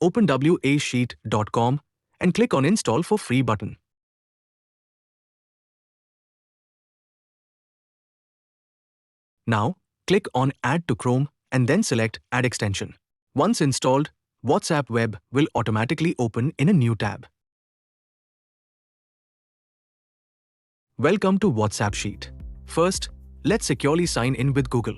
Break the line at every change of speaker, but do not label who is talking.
open WASheet.com and click on Install for Free button. Now, click on Add to Chrome and then select Add extension. Once installed, WhatsApp Web will automatically open in a new tab. Welcome to WhatsApp Sheet. First, let's securely sign in with Google.